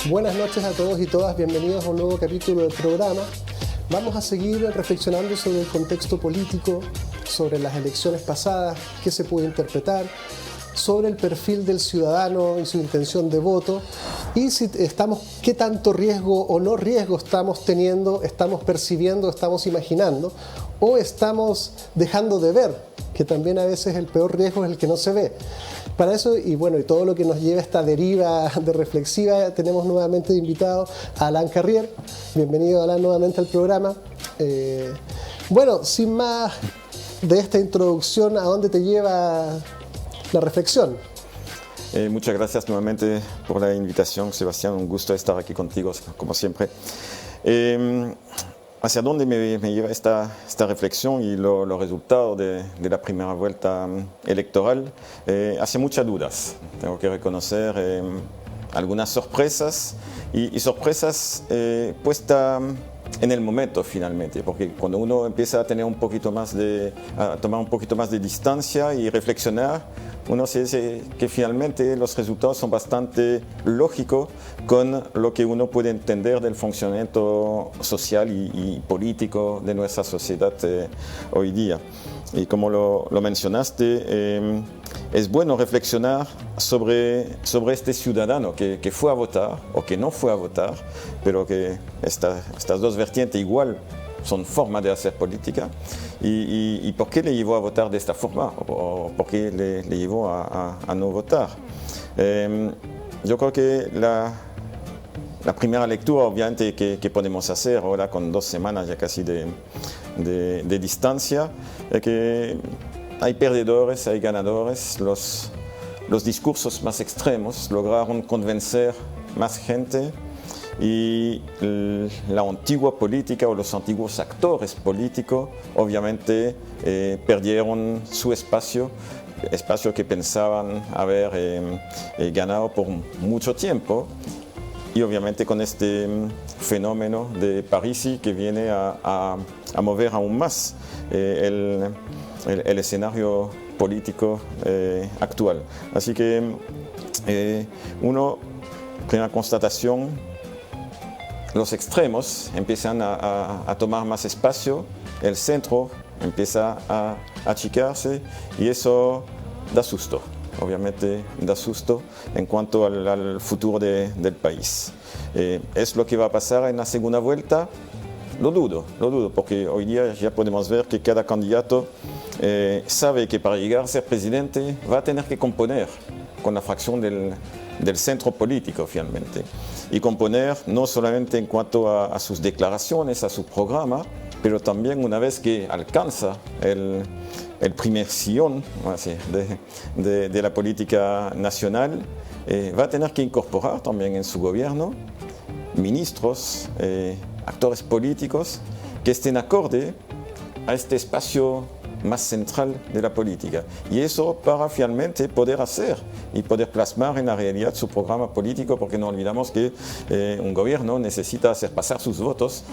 Buenas noches a todos y todas, bienvenidos a un nuevo capítulo del programa. Vamos a seguir reflexionando sobre el contexto político, sobre las elecciones pasadas, qué se puede interpretar, sobre el perfil del ciudadano y su intención de voto, y si qué tanto riesgo o no riesgo estamos teniendo, estamos percibiendo, estamos imaginando, o estamos dejando de ver, que también a veces el peor riesgo es el que no se ve. Para eso, y todo lo que nos lleva a esta deriva de reflexiva, tenemos nuevamente de invitado a Alain Carrier. Bienvenido, Alain, nuevamente al programa. Sin más de esta introducción, ¿a dónde te lleva la reflexión? Muchas gracias nuevamente por la invitación, Sebastián. Un gusto estar aquí contigo, como siempre. ¿Hacia dónde me lleva esta reflexión y los resultados de la primera vuelta electoral? Hacia muchas dudas. Tengo que reconocer algunas sorpresas y sorpresas puestas en el momento finalmente, porque cuando uno empieza a tener a tomar un poquito más de distancia y reflexionar, uno se dice que finalmente los resultados son bastante lógicos con lo que uno puede entender del funcionamiento social y político de nuestra sociedad hoy día. Y como lo mencionaste, es bueno reflexionar sobre este ciudadano que fue a votar o que no fue a votar, pero que estas dos vertientes igual son formas de hacer política, y por qué le llevó a votar de esta forma o por qué le llevó a no votar. Yo creo que la primera lectura, obviamente, que podemos hacer ahora con 2 semanas ya casi de distancia, es que hay perdedores, hay ganadores. Los discursos más extremos lograron convencer más gente, y la antigua política o los antiguos actores políticos obviamente perdieron su espacio que pensaban haber ganado por mucho tiempo. Y obviamente con este fenómeno de Parisi que viene a mover aún más el escenario político actual. Así que primera constatación, los extremos empiezan a tomar más espacio, el centro empieza a achicarse, y eso da susto. Obviamente da susto en cuanto al futuro del país. ¿Es lo que va a pasar en la segunda vuelta? Lo dudo, porque hoy día ya podemos ver que cada candidato sabe que para llegar a ser presidente va a tener que componer con la fracción del centro político finalmente. Y componer no solamente en cuanto a sus declaraciones, a su programa, pero también una vez que alcanza el primer sillón de la política nacional, va a tener que incorporar también en su gobierno ministros, actores políticos que estén acorde a este espacio más central de la política. Y eso para finalmente poder hacer y poder plasmar en la realidad su programa político, porque no olvidamos que un gobierno necesita hacer pasar sus votos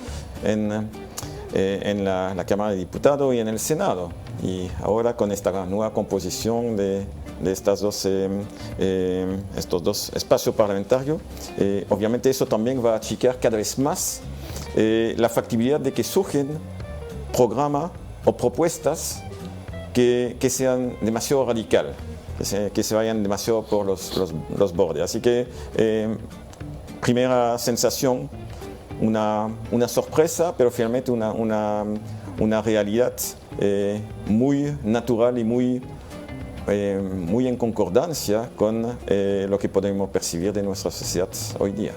en la Cámara de Diputados y en el Senado. Y ahora con esta nueva composición de estos dos espacios parlamentarios, obviamente eso también va a achicar cada vez más la factibilidad de que surgen programas o propuestas que sean demasiado radicales, que se vayan demasiado por los bordes. Así que primera sensación, una sorpresa, pero finalmente una realidad muy natural y muy en concordancia con lo que podemos percibir de nuestra sociedad hoy día.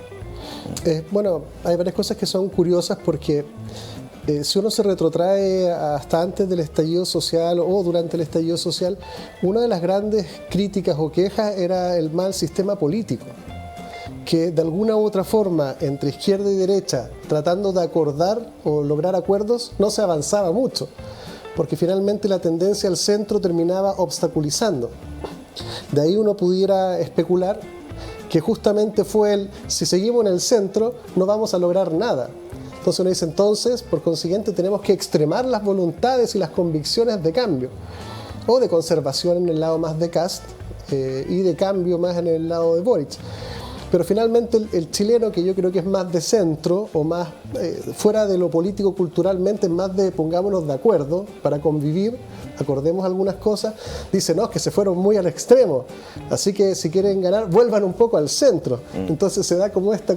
Hay varias cosas que son curiosas, porque si uno se retrotrae hasta antes del estallido social o durante el estallido social, una de las grandes críticas o quejas era el mal sistema político, que de alguna u otra forma, entre izquierda y derecha, tratando de acordar o lograr acuerdos, no se avanzaba mucho, porque finalmente la tendencia al centro terminaba obstaculizando. De ahí uno pudiera especular que justamente fue si seguimos en el centro no vamos a lograr nada. Entonces uno dice, entonces, por consiguiente, tenemos que extremar las voluntades y las convicciones de cambio, o de conservación en el lado más de Kast, y de cambio más en el lado de Boric. Pero finalmente el chileno, que yo creo que es más de centro o más fuera de lo político culturalmente, más de pongámonos de acuerdo para convivir, acordemos algunas cosas, dice, no, es que se fueron muy al extremo, así que si quieren ganar, vuelvan un poco al centro. Entonces se da como esta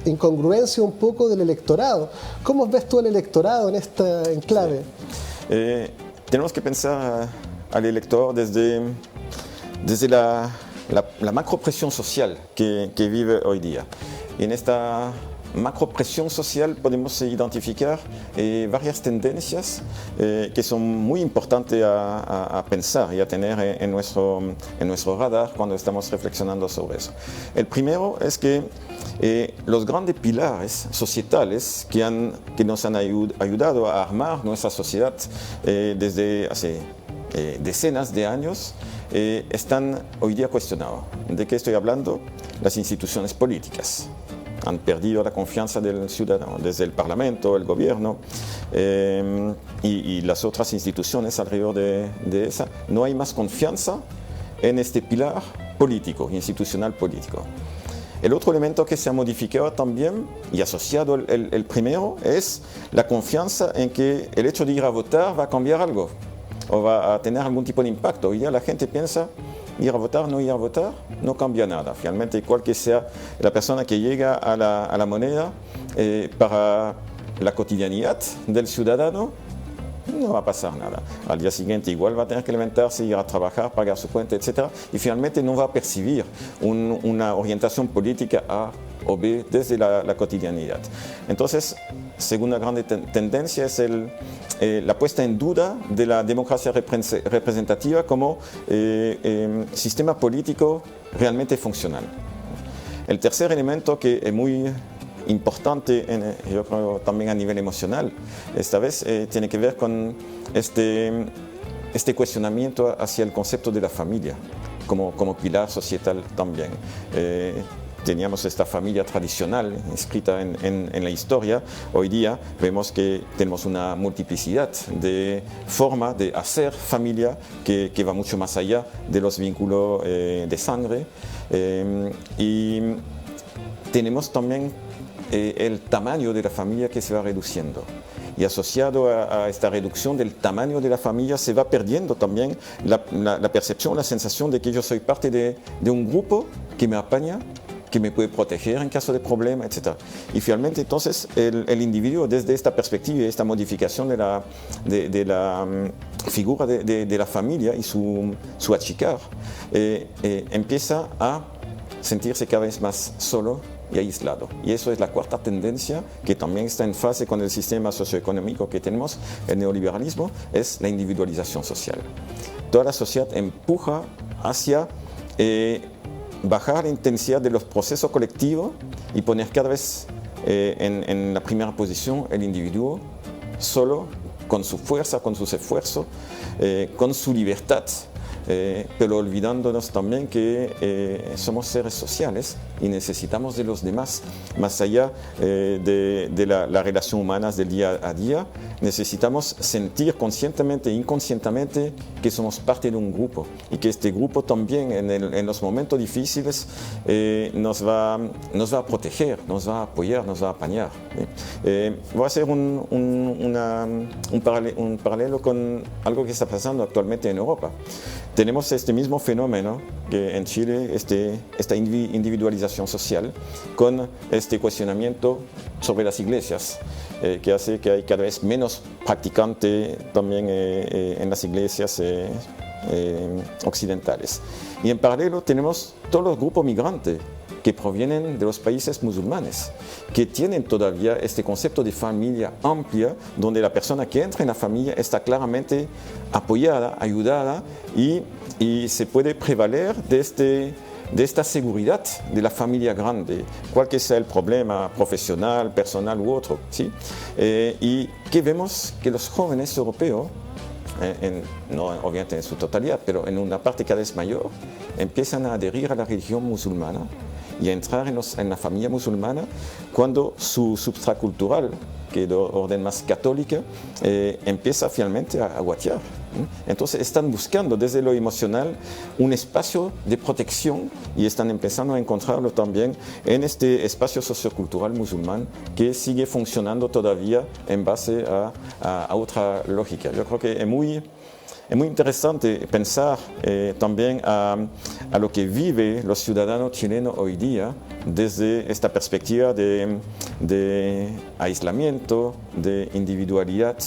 incongruencia un poco del electorado. ¿Cómo ves tú el electorado en esta enclave? Sí. Tenemos que pensar al elector desde la macropresión social que vive hoy día. Y en esta macropresión social podemos identificar varias tendencias que son muy importantes a pensar y a tener en nuestro radar cuando estamos reflexionando sobre eso. El primero es que los grandes pilares societales que nos han ayudado a armar nuestra sociedad desde hace decenas de años están hoy día cuestionados. ¿De qué estoy hablando? Las instituciones políticas han perdido la confianza del ciudadano, desde el Parlamento, el gobierno y las otras instituciones alrededor de esa. No hay más confianza en este pilar político, institucional político. El otro elemento que se ha modificado también y asociado el primero es la confianza en que el hecho de ir a votar va a cambiar algo o va a tener algún tipo de impacto. Hoy día la gente piensa, ir a votar, no cambia nada. Finalmente, cual que sea la persona que llega a la moneda para la cotidianidad del ciudadano, no va a pasar nada. Al día siguiente igual va a tener que levantarse, ir a trabajar, pagar su cuenta, etc. Y finalmente no va a percibir una orientación política A o B desde la cotidianidad. Entonces, segunda gran tendencia es la puesta en duda de la democracia representativa como sistema político realmente funcional. El tercer elemento que es muy importante, yo creo también a nivel emocional, esta vez tiene que ver con este cuestionamiento hacia el concepto de la familia como pilar societal también. Teníamos esta familia tradicional inscrita en la historia. Hoy día vemos que tenemos una multiplicidad de formas de hacer familia que va mucho más allá de los vínculos de sangre. Y tenemos también el tamaño de la familia que se va reduciendo. Y asociado a esta reducción del tamaño de la familia se va perdiendo también la percepción, la sensación de que yo soy parte de un grupo que me apaña, que me puede proteger en caso de problema, etc. Y finalmente, entonces, el individuo, desde esta perspectiva y esta modificación de la figura de la familia y su achicar, empieza a sentirse cada vez más solo y aislado. Y eso es la cuarta tendencia que también está en fase con el sistema socioeconómico que tenemos, el neoliberalismo, es la individualización social. Toda la sociedad empuja hacia bajar la intensidad de los procesos colectivos y poner cada vez en la primera posición el individuo solo, con su fuerza, con sus esfuerzos, con su libertad, pero olvidándonos también que somos seres sociales y necesitamos de los demás. Más allá de la relación humana del día a día, necesitamos sentir conscientemente e inconscientemente que somos parte de un grupo y que este grupo también en los momentos difíciles nos va a proteger, nos va a apoyar, nos va a apañar. Voy a hacer un paralelo con algo que está pasando actualmente en Europa. Tenemos este mismo fenómeno que en Chile, esta individualización social, con este cuestionamiento sobre las iglesias, que hace que hay cada vez menos practicantes también en las iglesias occidentales. Y en paralelo tenemos todos los grupos migrantes que provienen de los países musulmanes, que tienen todavía este concepto de familia amplia, donde la persona que entra en la familia está claramente apoyada, ayudada y se puede prevaler de esta seguridad de la familia grande, cual que sea el problema profesional, personal u otro, ¿sí? Y que vemos que los jóvenes europeos, no obviamente en su totalidad, pero en una parte cada vez mayor, empiezan a adherir a la religión musulmana y a entrar en la familia musulmana cuando su substrato cultural, que es de orden más católica, empieza finalmente a guatear. Entonces están buscando desde lo emocional un espacio de protección y están empezando a encontrarlo también en este espacio sociocultural musulmán que sigue funcionando todavía en base a otra lógica. Yo creo que es muy interesante pensar también a lo que vive los ciudadanos chilenos hoy día desde esta perspectiva de aislamiento, de individualidad,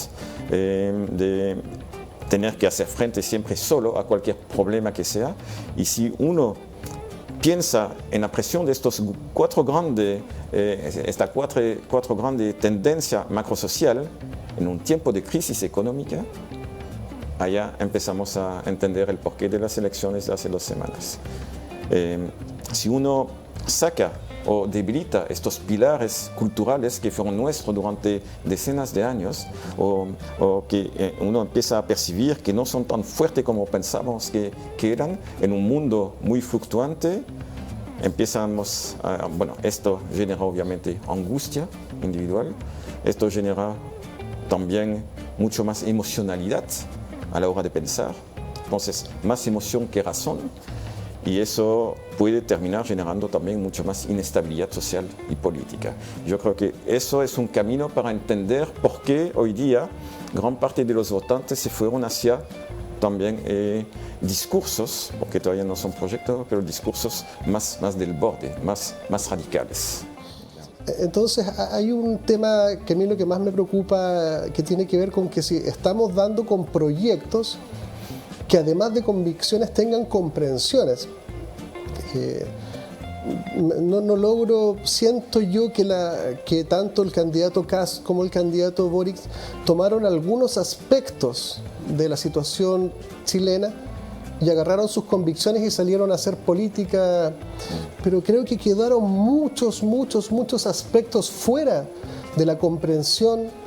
de tener que hacer frente siempre solo a cualquier problema que sea. Y si uno piensa en la presión de estos cuatro grandes tendencias macrosociales en un tiempo de crisis económica, allá empezamos a entender el porqué de las elecciones de hace 2 semanas. Si uno saca o debilita estos pilares culturales que fueron nuestros durante decenas de años, o que uno empieza a percibir que no son tan fuertes como pensábamos que eran, en un mundo muy fluctuante, esto genera obviamente angustia individual, esto genera también mucho más emocionalidad a la hora de pensar, entonces más emoción que razón, y eso puede terminar generando también mucho más inestabilidad social y política. Yo creo que eso es un camino para entender por qué hoy día gran parte de los votantes se fueron hacia también discursos, porque todavía no son proyectos, pero discursos más del borde, más radicales. Entonces hay un tema que a mí lo que más me preocupa, que tiene que ver con que si estamos dando con proyectos que además de convicciones tengan comprensiones. No logro, siento yo que tanto el candidato Kast como el candidato Boric tomaron algunos aspectos de la situación chilena y agarraron sus convicciones y salieron a hacer política, pero creo que quedaron muchos aspectos fuera de la comprensión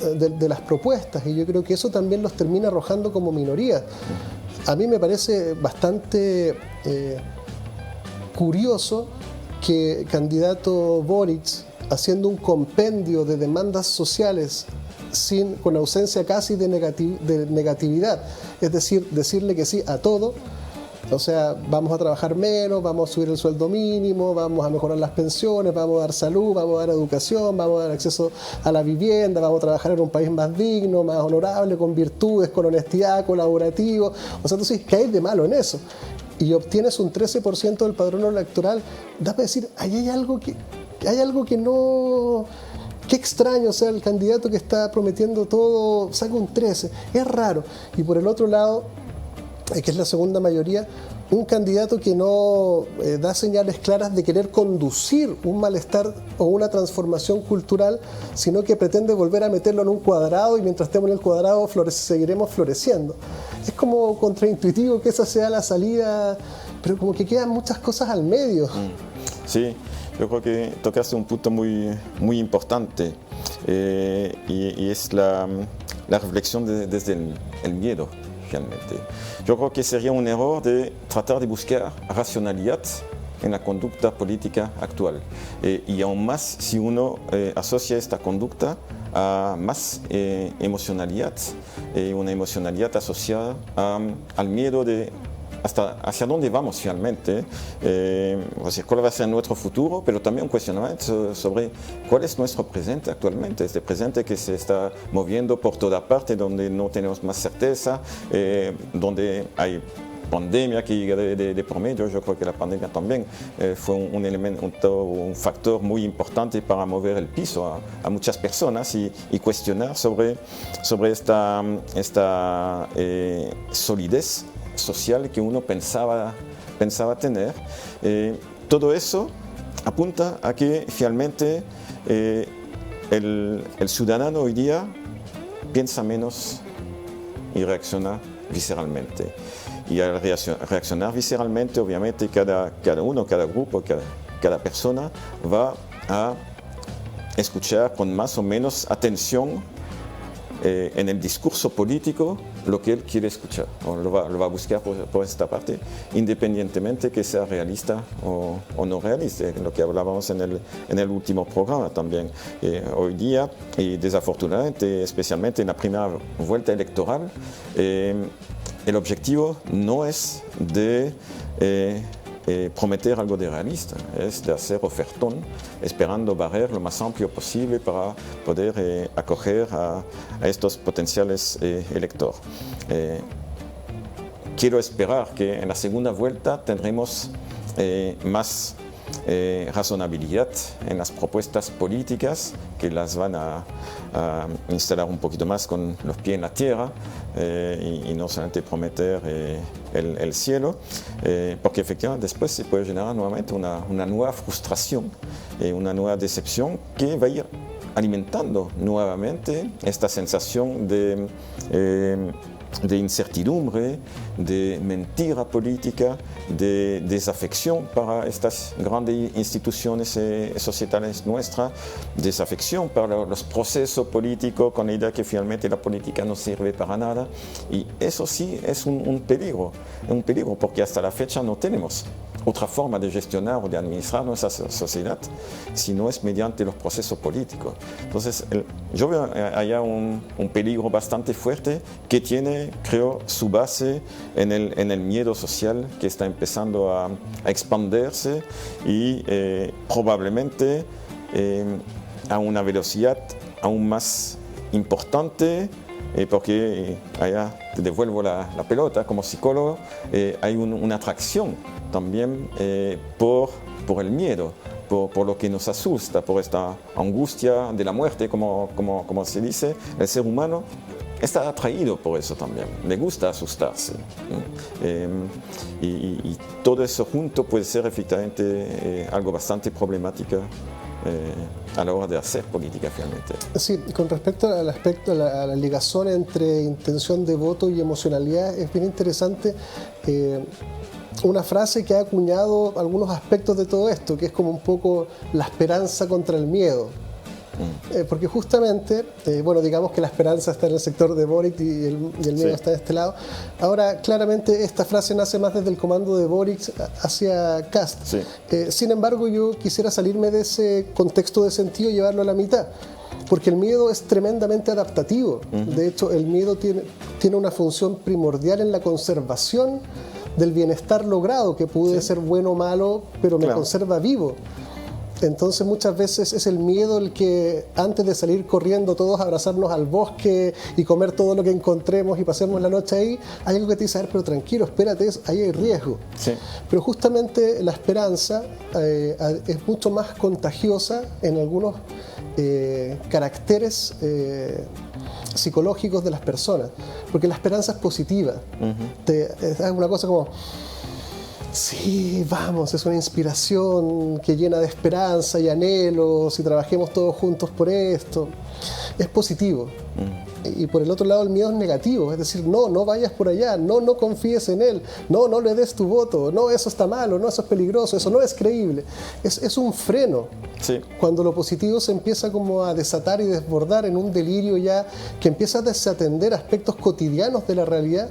de las propuestas, y yo creo que eso también los termina arrojando como minoría. A mí me parece bastante curioso que el candidato Boric, haciendo un compendio de demandas sociales con ausencia casi de negatividad, es decir, decirle que sí a todo. O sea, vamos a trabajar menos, vamos a subir el sueldo mínimo, vamos a mejorar las pensiones, vamos a dar salud, vamos a dar educación, vamos a dar acceso a la vivienda, vamos a trabajar en un país más digno, más honorable, con virtudes, con honestidad, colaborativo. O sea, entonces, ¿qué hay de malo en eso? Y obtienes un 13% del padrón electoral. Da para decir, ahí hay algo que no... Qué extraño, o sea, el candidato que está prometiendo todo saca un 13%. Es raro. Y por el otro lado, que es la segunda mayoría, un candidato que no da señales claras de querer conducir un malestar o una transformación cultural, sino que pretende volver a meterlo en un cuadrado, y mientras estemos en el cuadrado seguiremos floreciendo. Es como contraintuitivo que esa sea la salida, pero como que quedan muchas cosas al medio. Sí, yo creo que tocaste un punto muy importante, y es la reflexión desde el miedo. Realmente. Yo creo que sería un error de tratar de buscar racionalidad en la conducta política actual, y aún más si uno asocia esta conducta a más emocionalidad, una emocionalidad asociada al miedo de hacia dónde vamos finalmente, cuál va a ser nuestro futuro, pero también un cuestionamiento sobre cuál es nuestro presente actualmente, este presente que se está moviendo por toda parte, donde no tenemos más certeza, donde hay pandemia que llega de por medio. Yo creo que la pandemia también fue un factor muy importante para mover el piso a muchas personas y cuestionar sobre esta solidez social que uno pensaba tener. Todo eso apunta a que finalmente el ciudadano hoy día piensa menos y reacciona visceralmente. Y al reaccionar visceralmente, obviamente cada uno, cada grupo, cada persona va a escuchar con más o menos atención en el discurso político lo que él quiere escuchar, o lo va a buscar por esta parte, independientemente que sea realista o no realista, lo que hablábamos en el último programa también. Hoy día, y desafortunadamente, especialmente en la primera vuelta electoral, el objetivo no es de prometer algo de realista, es de hacer ofertón, esperando barrer lo más amplio posible para poder acoger a estos potenciales electores. Quiero esperar que en la segunda vuelta tendremos más razonabilidad en las propuestas políticas, que las van a instalar un poquito más con los pies en la tierra y no solamente prometer el cielo, porque efectivamente después se puede generar nuevamente una nueva frustración, una nueva decepción que va a ir alimentando nuevamente esta sensación de incertidumbre, de mentira política, de desafección para estas grandes instituciones societales nuestras, desafección para los procesos políticos con la idea que finalmente la política no sirve para nada. Y eso sí es un peligro porque hasta la fecha no tenemos otra forma de gestionar o de administrar nuestra sociedad si no es mediante los procesos políticos. Entonces, yo veo allá un peligro bastante fuerte que tiene, creo, su base en el miedo social que está empezando a expandirse y probablemente a una velocidad aún más importante, porque allá te devuelvo la pelota como psicólogo, hay una atracción también por el miedo, por lo que nos asusta, por esta angustia de la muerte, como se dice. El ser humano está atraído por eso también, le gusta asustarse. Y todo eso junto puede ser efectivamente algo bastante problemático a la hora de hacer política finalmente. Sí, con respecto al aspecto, a la ligación entre intención de voto y emocionalidad, es bien interesante una frase que ha acuñado algunos aspectos de todo esto, que es como un poco la esperanza contra el miedo. Porque justamente, bueno, digamos que la esperanza está en el sector de Boric y el miedo está de este lado. Ahora, claramente, esta frase nace más desde el comando de Boric hacia Kast. Sí. Sin embargo, yo quisiera salirme de ese contexto de sentido y llevarlo a la mitad. Porque el miedo es tremendamente adaptativo. De hecho, el miedo tiene una función primordial en la conservación del bienestar logrado, que puede ser bueno o malo, pero me conserva vivo. Entonces muchas veces es el miedo el que, antes de salir corriendo todos a abrazarnos al bosque y comer todo lo que encontremos y pasemos la noche ahí, hay algo que te dice, a ver, pero tranquilo, espérate, ahí hay riesgo. Sí. Pero justamente la esperanza es mucho más contagiosa en algunos caracteres psicológicos de las personas, porque la esperanza es positiva. Es una cosa como... Sí, vamos, es una inspiración que llena de esperanza y anhelos y trabajemos todos juntos por esto. Es positivo. Y por el otro lado el miedo es negativo, es decir, no vayas por allá, no confíes en él, no le des tu voto, no, eso está malo, no, eso es peligroso, eso no es creíble. Es un freno. Sí. Cuando lo positivo se empieza como a desatar y desbordar en un delirio ya que empieza a desatender aspectos cotidianos de la realidad,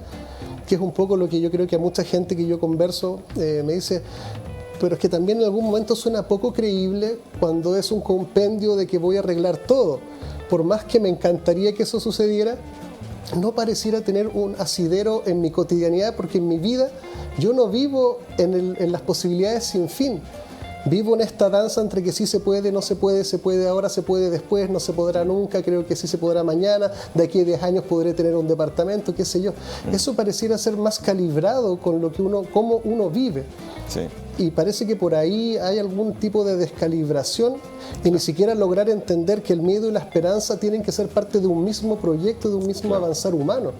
que es un poco lo que yo creo que a mucha gente que yo converso me dice, pero es que también en algún momento suena poco creíble cuando es un compendio de que voy a arreglar todo. Por más que me encantaría que eso sucediera, no pareciera tener un asidero en mi cotidianidad, porque en mi vida yo no vivo en las posibilidades sin fin. Vivo en esta danza entre que sí se puede, no se puede ahora, se puede después, no se podrá nunca, creo que sí se podrá mañana, de aquí a 10 años podré tener un departamento, qué sé yo. Eso pareciera ser más calibrado con lo que cómo uno vive. Sí. Y parece que por ahí hay algún tipo de descalibración y ni siquiera lograr entender que el miedo y la esperanza tienen que ser parte de un mismo proyecto, de un mismo avanzar humano.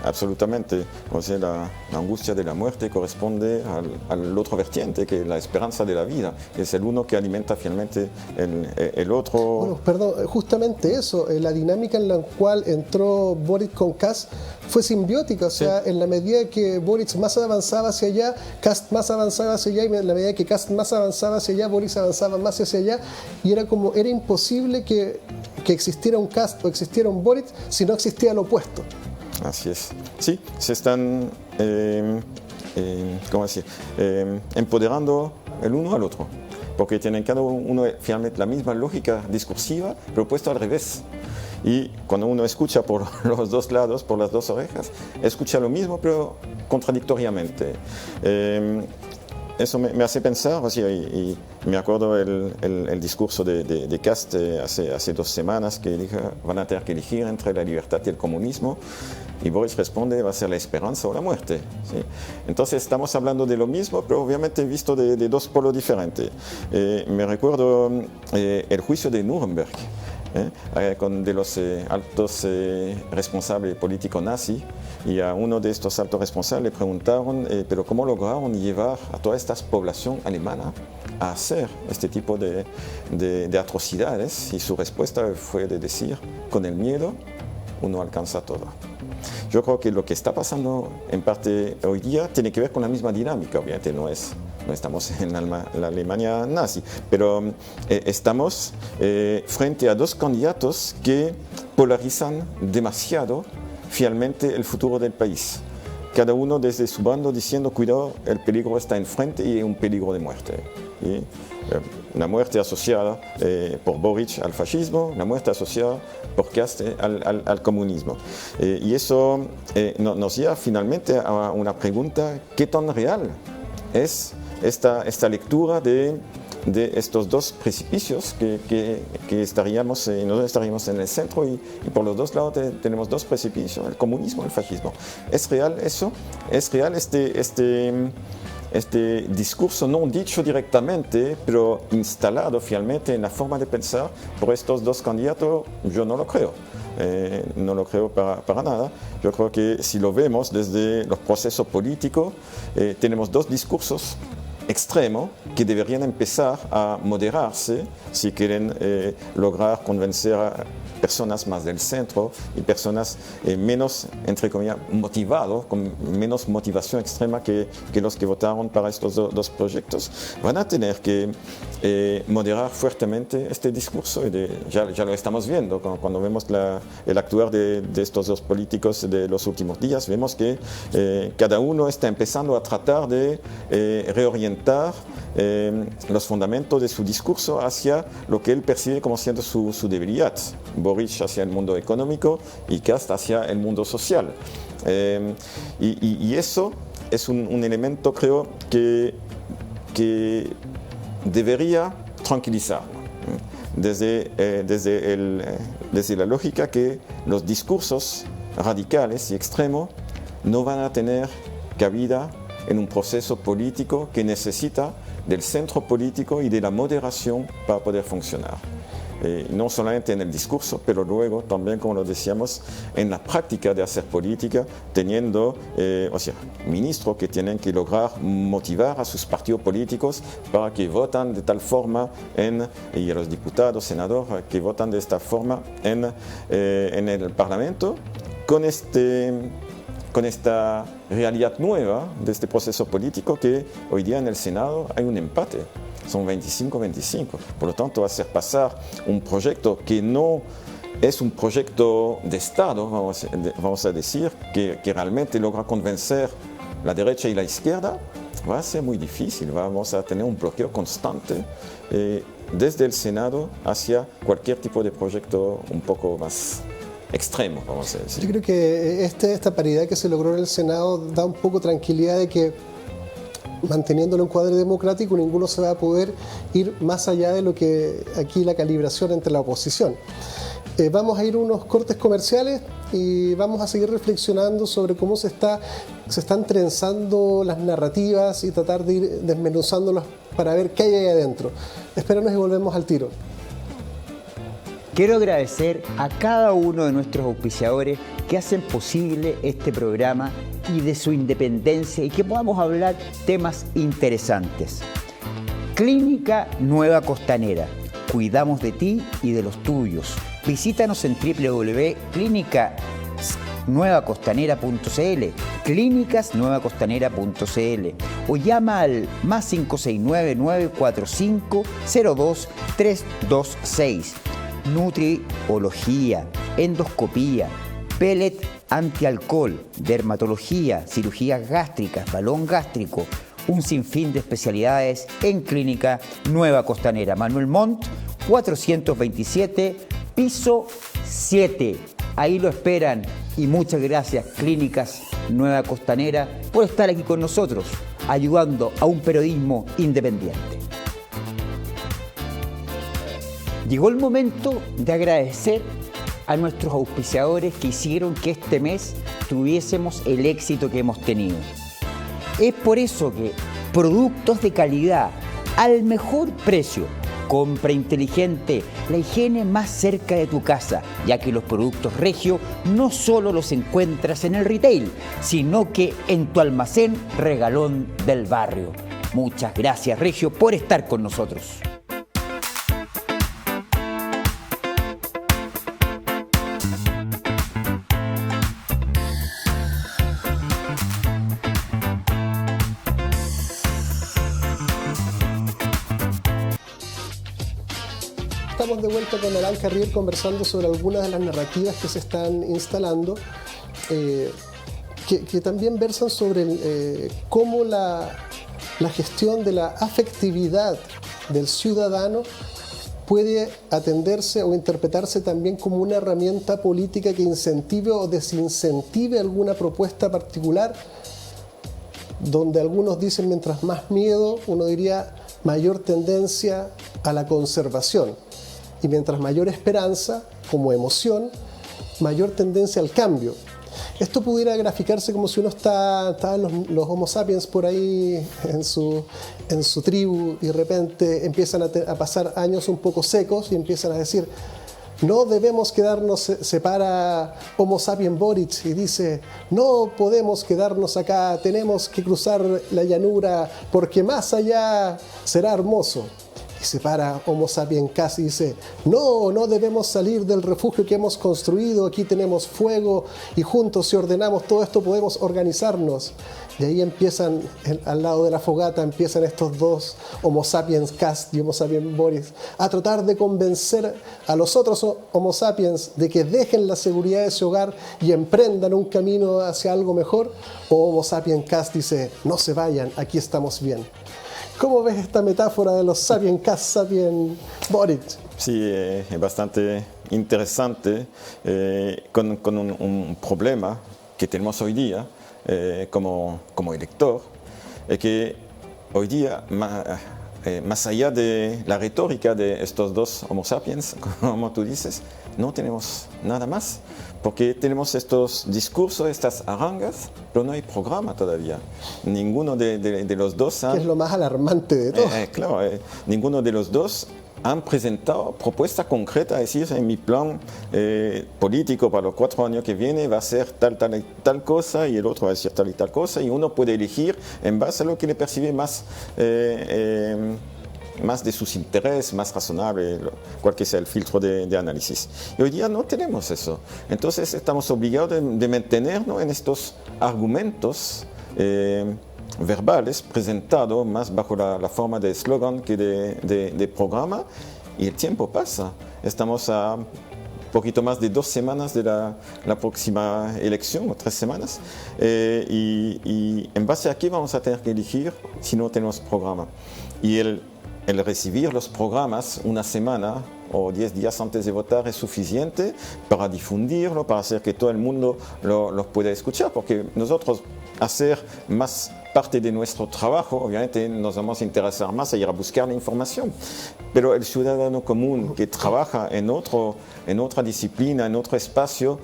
absolutamente. O sea, la angustia de la muerte corresponde al otro vertiente, que es la esperanza de la vida. Es el uno que alimenta finalmente el otro. Bueno, perdón, justamente eso, la dinámica en la cual entró Boric con Kast fue simbiótica, o sea, en la medida que Boric más avanzaba hacia allá, Kast más avanzaba hacia allá, y en la medida que Kast más avanzaba hacia allá, Boric avanzaba más hacia allá, y era imposible que existiera un Kast o existiera un Boric si no existía lo opuesto. Así es. Sí, se están ¿cómo decir? Empoderando el uno al otro, porque tienen cada uno finalmente la misma lógica discursiva, pero puesto al revés. Y cuando uno escucha por los dos lados, por las dos orejas, escucha lo mismo, pero contradictoriamente. Eso me hace pensar, o sea, y me acuerdo el discurso de Kast hace 2 semanas, que dijo: van a tener que elegir entre la libertad y el comunismo. Y Boric responde: va a ser la esperanza o la muerte. ¿Sí? Entonces estamos hablando de lo mismo, pero obviamente visto de 2 polos diferentes. Me recuerdo el juicio de Nuremberg, de los altos responsables políticos nazis, y a uno de estos altos responsables le preguntaron pero cómo lograron llevar a toda esta población alemana a hacer este tipo de atrocidades, y su respuesta fue de decir: con el miedo uno alcanza todo. Yo creo que lo que está pasando en parte hoy día tiene que ver con la misma dinámica. Obviamente no estamos en la Alemania nazi, pero estamos frente a 2 candidatos que polarizan demasiado finalmente el futuro del país. Cada uno desde su bando diciendo: cuidado, el peligro está enfrente y es un peligro de muerte. Y la muerte asociada por Boric al fascismo, la muerte asociada por Kast al comunismo. Y eso nos lleva finalmente a una pregunta: ¿qué tan real es esta lectura de estos 2 precipicios que estaríamos, nosotros estaríamos en el centro, y por los 2 lados tenemos 2 precipicios, el comunismo y el fascismo? ¿Es real eso? ¿Es real este discurso no dicho directamente, pero instalado finalmente en la forma de pensar por estos 2 candidatos? Yo no lo creo. No lo creo para nada. Yo creo que si lo vemos desde los procesos políticos, tenemos 2 discursos extremos que deberían empezar a moderarse si quieren lograr convencer a personas más del centro y personas menos, entre comillas, motivados, con menos motivación extrema que los que votaron para estos 2 proyectos. Van a tener que moderar fuertemente este discurso, y ya lo estamos viendo cuando vemos el actuar de estos 2 políticos de los últimos días. Vemos que cada uno está empezando a tratar de reorientar los fundamentos de su discurso hacia lo que él percibe como siendo su debilidad. Boric hacia el mundo económico y Kast hacia el mundo social. Y eso es un elemento, creo, que debería tranquilizar, desde la lógica que los discursos radicales y extremos no van a tener cabida en un proceso político que necesita del centro político y de la moderación para poder funcionar. No solamente en el discurso, pero luego también, como lo decíamos, en la práctica de hacer política, teniendo ministros que tienen que lograr motivar a sus partidos políticos para que voten de tal forma y a los diputados, senadores que votan de esta forma en el Parlamento, con esta realidad nueva de este proceso político, que hoy día en el Senado hay un empate, son 25-25. Por lo tanto, hacer pasar un proyecto que no es un proyecto de Estado, vamos a decir, que realmente logra convencer la derecha y la izquierda, va a ser muy difícil. Vamos a tener un bloqueo constante desde el Senado hacia cualquier tipo de proyecto un poco más extremo, vamos a decir. Yo creo que esta paridad que se logró en el Senado da un poco tranquilidad de que, manteniendo el encuadre democrático, ninguno se va a poder ir más allá de lo que aquí la calibración entre la oposición. Vamos a ir a unos cortes comerciales y vamos a seguir reflexionando sobre cómo se están trenzando las narrativas y tratar de ir desmenuzándolas para ver qué hay ahí adentro. Espéranos y volvemos al tiro. Quiero agradecer a cada uno de nuestros auspiciadores que hacen posible este programa y de su independencia y que podamos hablar temas interesantes. Clínica Nueva Costanera. Cuidamos de ti y de los tuyos. Visítanos en www.clínicasnuevacostanera.cl, clínicasnuevacostanera.cl o llama al +569 945 02 326. Nutriología, endoscopía, pellet antialcohol, dermatología, cirugías gástricas, balón gástrico, un sinfín de especialidades en Clínica Nueva Costanera. Manuel Montt, 427, piso 7. Ahí lo esperan y muchas gracias Clínicas Nueva Costanera por estar aquí con nosotros, ayudando a un periodismo independiente. Llegó el momento de agradecer a nuestros auspiciadores que hicieron que este mes tuviésemos el éxito que hemos tenido. Es por eso que productos de calidad al mejor precio, compra inteligente, la higiene más cerca de tu casa, ya que los productos Regio no solo los encuentras en el retail, sino que en tu almacén regalón del barrio. Muchas gracias Regio por estar con nosotros. Estamos de vuelta con Alain Carrier conversando sobre algunas de las narrativas que se están instalando, que también versan sobre cómo la gestión de la afectividad del ciudadano puede atenderse o interpretarse también como una herramienta política que incentive o desincentive alguna propuesta particular, donde algunos dicen mientras más miedo, uno diría mayor tendencia a la conservación. Y mientras mayor esperanza, como emoción, mayor tendencia al cambio. Esto pudiera graficarse como si uno estaban los Homo sapiens por ahí en su tribu y de repente empiezan a pasar años un poco secos y empiezan a decir no debemos quedarnos, se para Homo sapiens Boric y dice no podemos quedarnos acá, tenemos que cruzar la llanura porque más allá será hermoso. Se para Homo sapiens Cas y dice no debemos salir del refugio que hemos construido, aquí tenemos fuego y juntos si ordenamos todo esto podemos organizarnos. Y ahí empiezan, al lado de la fogata, empiezan estos dos Homo sapiens Cas y Homo sapiens Boris a tratar de convencer a los otros Homo sapiens de que dejen la seguridad de su hogar y emprendan un camino hacia algo mejor. O Homo sapiens Cas dice no se vayan, aquí estamos bien. ¿Cómo ves esta metáfora de los sapiens Cas, sapiens Boric? Sí, es bastante interesante con un problema que tenemos hoy día como elector, es que hoy día, más allá de la retórica de estos dos Homo sapiens, como tú dices, no tenemos nada más. Porque tenemos estos discursos, estas arangas, pero no hay programa todavía. Ninguno de los dos que es lo más alarmante de todo. Claro, ninguno de los dos han presentado propuesta concreta, es decir, en mi plan político para los 4 años que viene va a ser tal y tal cosa y el otro va a decir tal y tal cosa y uno puede elegir en base a lo que le percibe más de sus intereses, más razonable, cual que sea el filtro de análisis. Y hoy día no tenemos eso. Entonces estamos obligados de mantenernos en estos argumentos verbales presentados más bajo la forma de eslogan que de programa, y el tiempo pasa. Estamos a poquito más de 2 semanas de la próxima elección, o 3 semanas, y en base a qué vamos a tener que elegir si no tenemos programa. Y el recibir los programas una semana o 10 días antes de votar es suficiente para difundirlo, para hacer que todo el mundo los pueda escuchar, porque nosotros hacer más parte de nuestro trabajo, obviamente nos vamos a interesar más a ir a buscar la información, pero el ciudadano común que trabaja en otra disciplina, en otro espacio,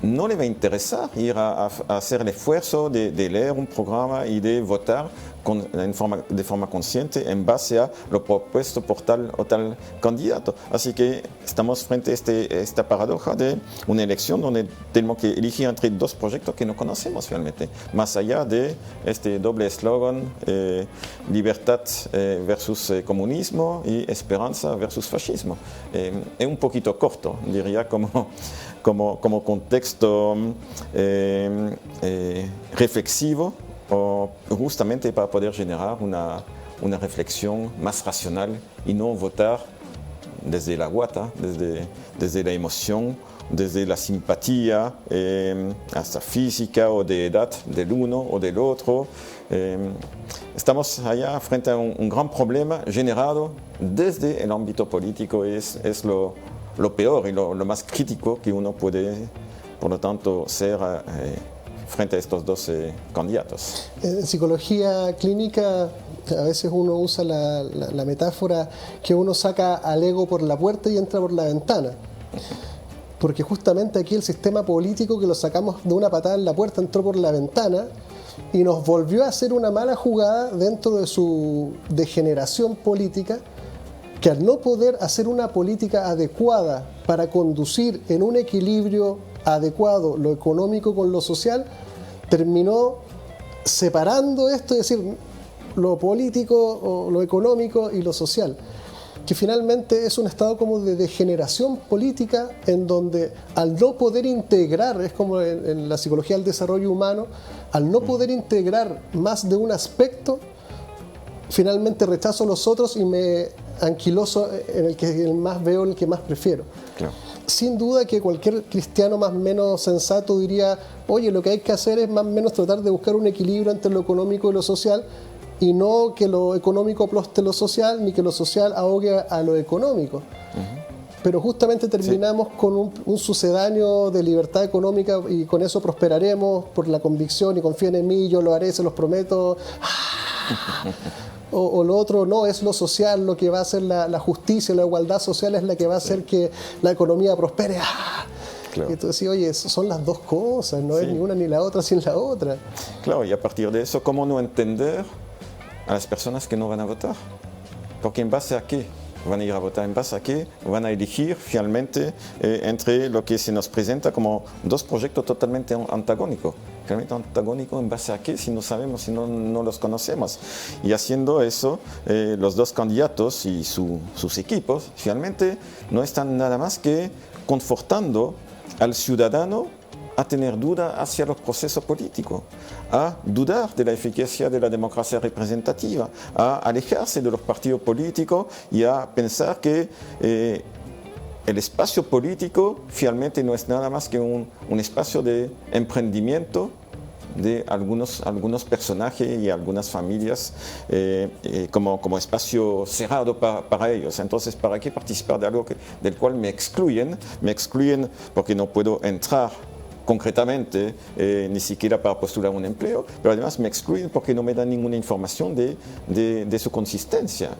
no le va a interesar ir a hacer el esfuerzo de leer un programa y de votar de forma consciente en base a lo propuesto por tal o tal candidato. Así que estamos frente a esta paradoja de una elección donde tenemos que elegir entre dos proyectos que no conocemos realmente, más allá de este doble eslogan, libertad versus comunismo y esperanza versus fascismo. Es un poquito corto, diría, como contexto reflexivo, o justamente para poder generar una reflexión más racional y no votar desde la guata, desde la emoción, desde la simpatía, hasta física o de edad del uno o del otro. Estamos allá frente a un gran problema generado desde el ámbito político, es lo peor y lo más crítico que uno puede, por lo tanto, ser frente a estos dos candidatos. En psicología clínica a veces uno usa la metáfora que uno saca al ego por la puerta y entra por la ventana. Porque justamente aquí el sistema político, que lo sacamos de una patada en la puerta, entró por la ventana y nos volvió a hacer una mala jugada dentro de su degeneración política, que al no poder hacer una política adecuada para conducir en un equilibrio adecuado lo económico con lo social, terminó separando esto, es decir, lo político o lo económico y lo social, que finalmente es un estado como de degeneración política, en donde al no poder integrar, es como en la psicología del desarrollo humano, al no poder integrar más de un aspecto, finalmente rechazo los otros y me anquiloso en el más veo, en el que más prefiero. Claro. Sin duda que cualquier cristiano más o menos sensato diría, oye, lo que hay que hacer es más o menos tratar de buscar un equilibrio entre lo económico y lo social, y no que lo económico aplaste lo social, ni que lo social ahogue a lo económico. Pero justamente terminamos con un sucedáneo de libertad económica, y con eso prosperaremos por la convicción y confíen en mí, yo lo haré, se los prometo. O lo otro, no, es lo social lo que va a hacer la justicia, la igualdad social es la que va a hacer que la economía prospere. Claro. Y entonces, oye, son las dos cosas, no es ni una ni la otra sin la otra. Claro, y a partir de eso, ¿cómo no entender a las personas que no van a votar? Porque en base a qué van a ir a votar, en base a qué van a elegir finalmente entre lo que se nos presenta como dos proyectos totalmente antagónicos. Realmente antagónico en base a qué, si no sabemos, si no los conocemos. Y haciendo eso, los dos candidatos y sus equipos finalmente no están nada más que confortando al ciudadano a tener duda hacia los procesos políticos, a dudar de la eficacia de la democracia representativa, a alejarse de los partidos políticos y a pensar que el espacio político finalmente no es nada más que un espacio de emprendimiento de algunos personajes y algunas familias como espacio cerrado para ellos. Entonces, ¿para qué participar de algo del cual me excluyen? Me excluyen porque no puedo entrar concretamente, ni siquiera para postular un empleo, pero además me excluyen porque no me dan ninguna información de su consistencia.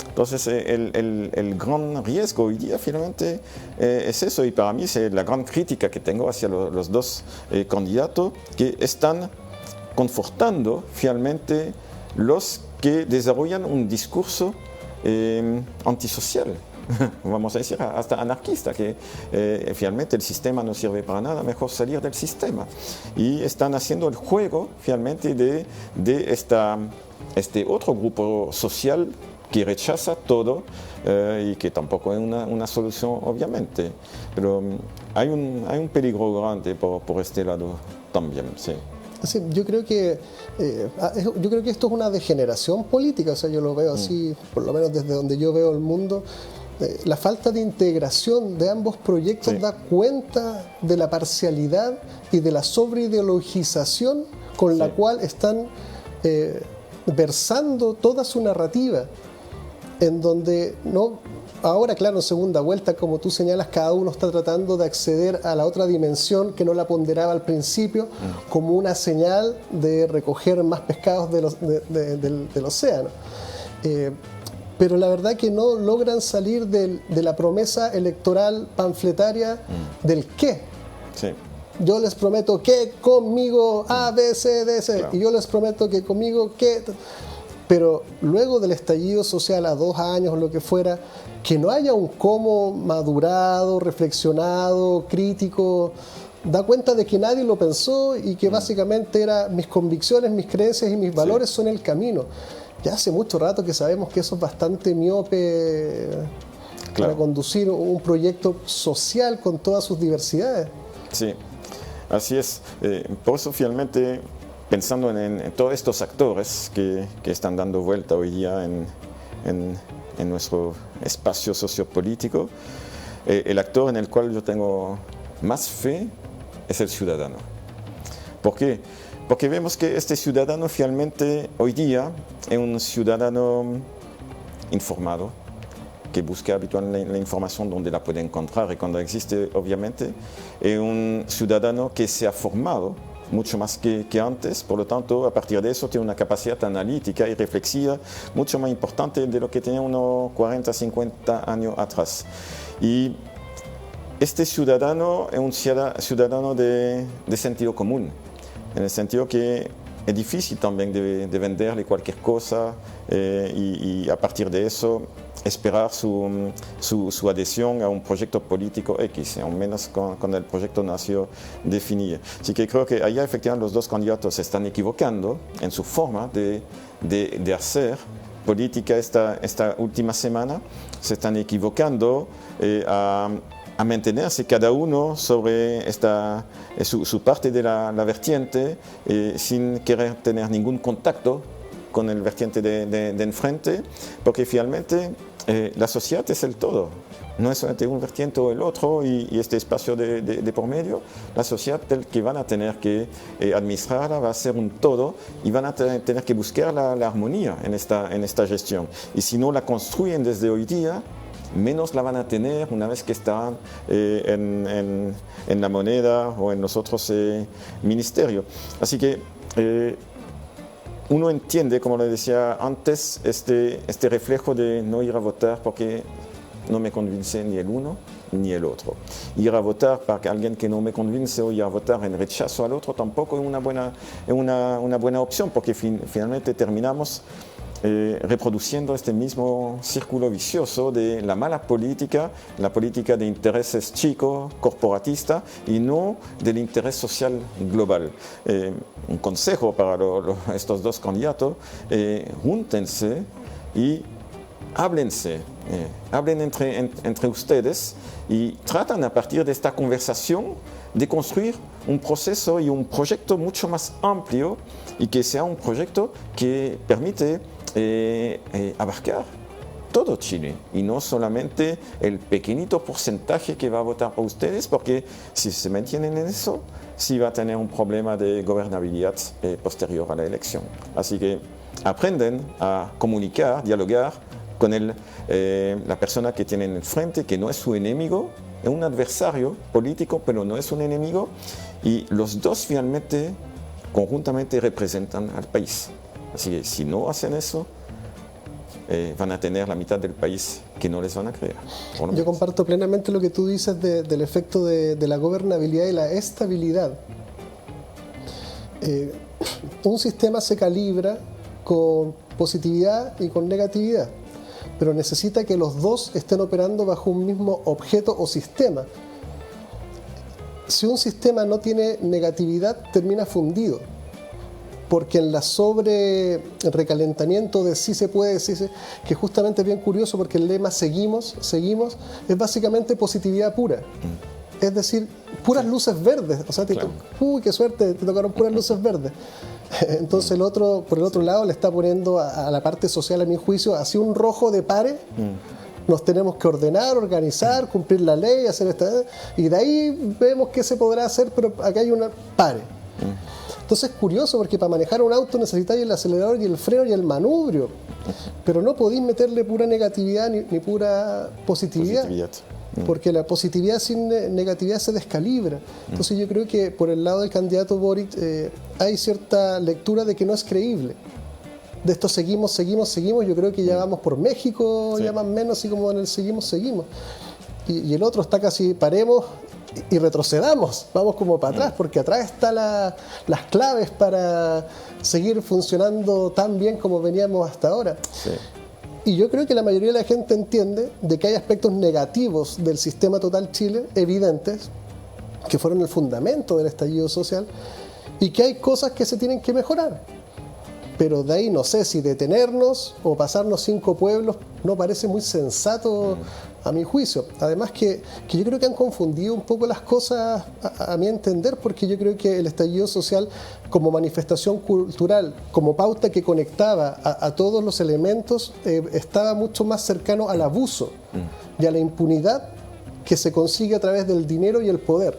Entonces, el gran riesgo hoy día finalmente es eso, y para mí es la gran crítica que tengo hacia los dos candidatos, que están confortando finalmente los que desarrollan un discurso antisocial. Vamos a decir, hasta anarquista, que finalmente el sistema no sirve para nada, mejor salir del sistema. Y están haciendo el juego finalmente de este otro grupo social que rechaza todo y que tampoco es una solución, obviamente. Pero hay un peligro grande por este lado también, sí. Sí, yo creo que esto es una degeneración política, o sea, yo lo veo así, por lo menos desde donde yo veo el mundo. La falta de integración de ambos proyectos da cuenta de la parcialidad y de la sobreideologización con la cual están versando toda su narrativa, en donde ahora, claro, en segunda vuelta, como tú señalas, cada uno está tratando de acceder a la otra dimensión que no la ponderaba al principio, como una señal de recoger más pescados del océano. Pero la verdad que no logran salir de la promesa electoral panfletaria del qué. Sí. yo les prometo que conmigo A, B, C, D, C, Claro. y yo les prometo que conmigo que... Pero luego del estallido social, a 2 años o lo que fuera, que no haya un cómo madurado, reflexionado, crítico, da cuenta de que nadie lo pensó y que básicamente era mis convicciones, mis creencias y mis valores son el camino. Ya hace mucho rato que sabemos que eso es bastante miope para Claro. conducir un proyecto social con todas sus diversidades. Sí, así es. Por eso finalmente, pensando en todos estos actores que están dando vuelta hoy día en nuestro espacio sociopolítico, el actor en el cual yo tengo más fe es el ciudadano. ¿Por qué? Porque vemos que este ciudadano finalmente hoy día es un ciudadano informado, que busca habitualmente la información donde la puede encontrar y cuando existe, obviamente, es un ciudadano que se ha formado mucho más que antes, por lo tanto, a partir de eso tiene una capacidad analítica y reflexiva mucho más importante de lo que tenía unos 40, 50 años atrás. Y este ciudadano es un ciudadano de sentido común, en el sentido que es difícil también de venderle cualquier cosa y a partir de eso esperar su adhesión a un proyecto político X, al menos con el proyecto nació definido. Así que creo que allá efectivamente los dos candidatos se están equivocando en su forma de hacer política esta última semana, se están equivocando a mantenerse cada uno sobre su parte de la vertiente sin querer tener ningún contacto con el vertiente de enfrente, porque finalmente la sociedad es el todo, no es solamente un vertiente o el otro y este espacio de por medio. La sociedad que van a tener que administrarla va a ser un todo y van a tener que buscar la armonía en esta gestión. Y si no la construyen desde hoy día, menos la van a tener una vez que están en la moneda o en los otros ministerios. Así que uno entiende, como le decía antes, este reflejo de no ir a votar porque no me convence ni el uno ni el otro. Ir a votar para alguien que no me convence o ir a votar en rechazo al otro tampoco es una buena opción, porque finalmente terminamos reproduciendo este mismo círculo vicioso de la mala política, la política de intereses chicos, corporatista y no del interés social global. Un consejo para estos dos candidatos, júntense y háblense, hablen entre ustedes y tratan a partir de esta conversación de construir un proceso y un proyecto mucho más amplio y que sea un proyecto que permite abarcar todo Chile y no solamente el pequeñito porcentaje que va a votar por ustedes, porque si se mantienen en eso, sí va a tener un problema de gobernabilidad posterior a la elección. Así que aprenden a comunicar, dialogar con la persona que tienen enfrente, que no es su enemigo, es un adversario político, pero no es un enemigo, y los dos finalmente conjuntamente representan al país. Así que si no hacen eso, van a tener la mitad del país que no les van a creer. Yo comparto plenamente lo que tú dices del efecto de la gobernabilidad y la estabilidad. Un sistema se calibra con positividad y con negatividad, pero necesita que los dos estén operando bajo un mismo objeto o sistema. Si un sistema no tiene negatividad, termina fundido, porque en la sobre recalentamiento de sí se puede, que justamente es bien curioso porque el lema seguimos, es básicamente positividad pura. Es decir, puras luces verdes. O sea, Claro. uy, qué suerte, te tocaron puras luces verdes. Entonces el otro, por el otro lado, le está poniendo a la parte social, a mi juicio, así un rojo de pares. Nos tenemos que ordenar, organizar, cumplir la ley, hacer esta... Y de ahí vemos qué se podrá hacer, pero acá hay una pare. Entonces es curioso porque para manejar un auto necesitáis el acelerador y el freno y el manubrio, pero no podéis meterle pura negatividad ni pura positividad, porque la positividad sin negatividad se descalibra. Entonces yo creo que por el lado del candidato Boric hay cierta lectura de que no es creíble. De esto seguimos, yo creo que ya vamos por México, ya más o menos, así como en el seguimos. Y el otro está casi paremos y retrocedamos, vamos como para atrás, porque atrás están las claves para seguir funcionando tan bien como veníamos hasta ahora. Sí. Y yo creo que la mayoría de la gente entiende de que hay aspectos negativos del sistema Total Chile, evidentes, que fueron el fundamento del estallido social, y que hay cosas que se tienen que mejorar. Pero de ahí no sé si detenernos o pasarnos 5 pueblos no parece muy sensato a mi juicio. Además que yo creo que han confundido un poco las cosas a mi entender, porque yo creo que el estallido social como manifestación cultural, como pauta que conectaba a todos los elementos, estaba mucho más cercano al abuso y a la impunidad que se consigue a través del dinero y el poder.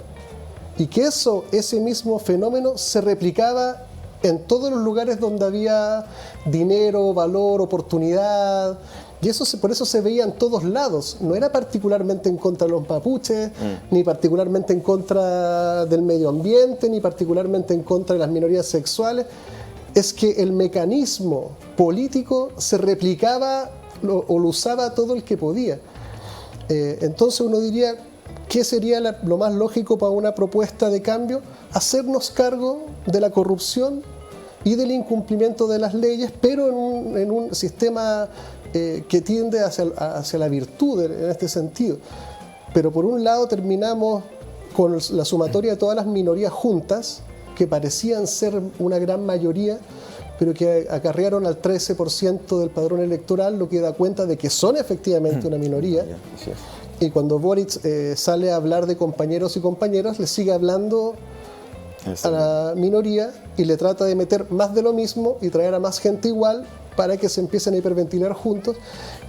Y que ese mismo fenómeno se replicaba en todos los lugares donde había dinero, valor, oportunidad, y por eso se veía en todos lados. No era particularmente en contra de los mapuches, ni particularmente en contra del medio ambiente, ni particularmente en contra de las minorías sexuales. Es que el mecanismo político se replicaba o lo usaba todo el que podía. Entonces uno diría, ¿qué sería lo más lógico para una propuesta de cambio? Hacernos cargo de la corrupción y del incumplimiento de las leyes, pero en un sistema que tiende hacia la virtud en este sentido. Pero por un lado terminamos con la sumatoria de todas las minorías juntas, que parecían ser una gran mayoría, pero que acarrearon al 13% del padrón electoral, lo que da cuenta de que son efectivamente una minoría. Y cuando Boric sale a hablar de compañeros y compañeras, le sigue hablando a la minoría y le trata de meter más de lo mismo y traer a más gente igual para que se empiecen a hiperventilar juntos.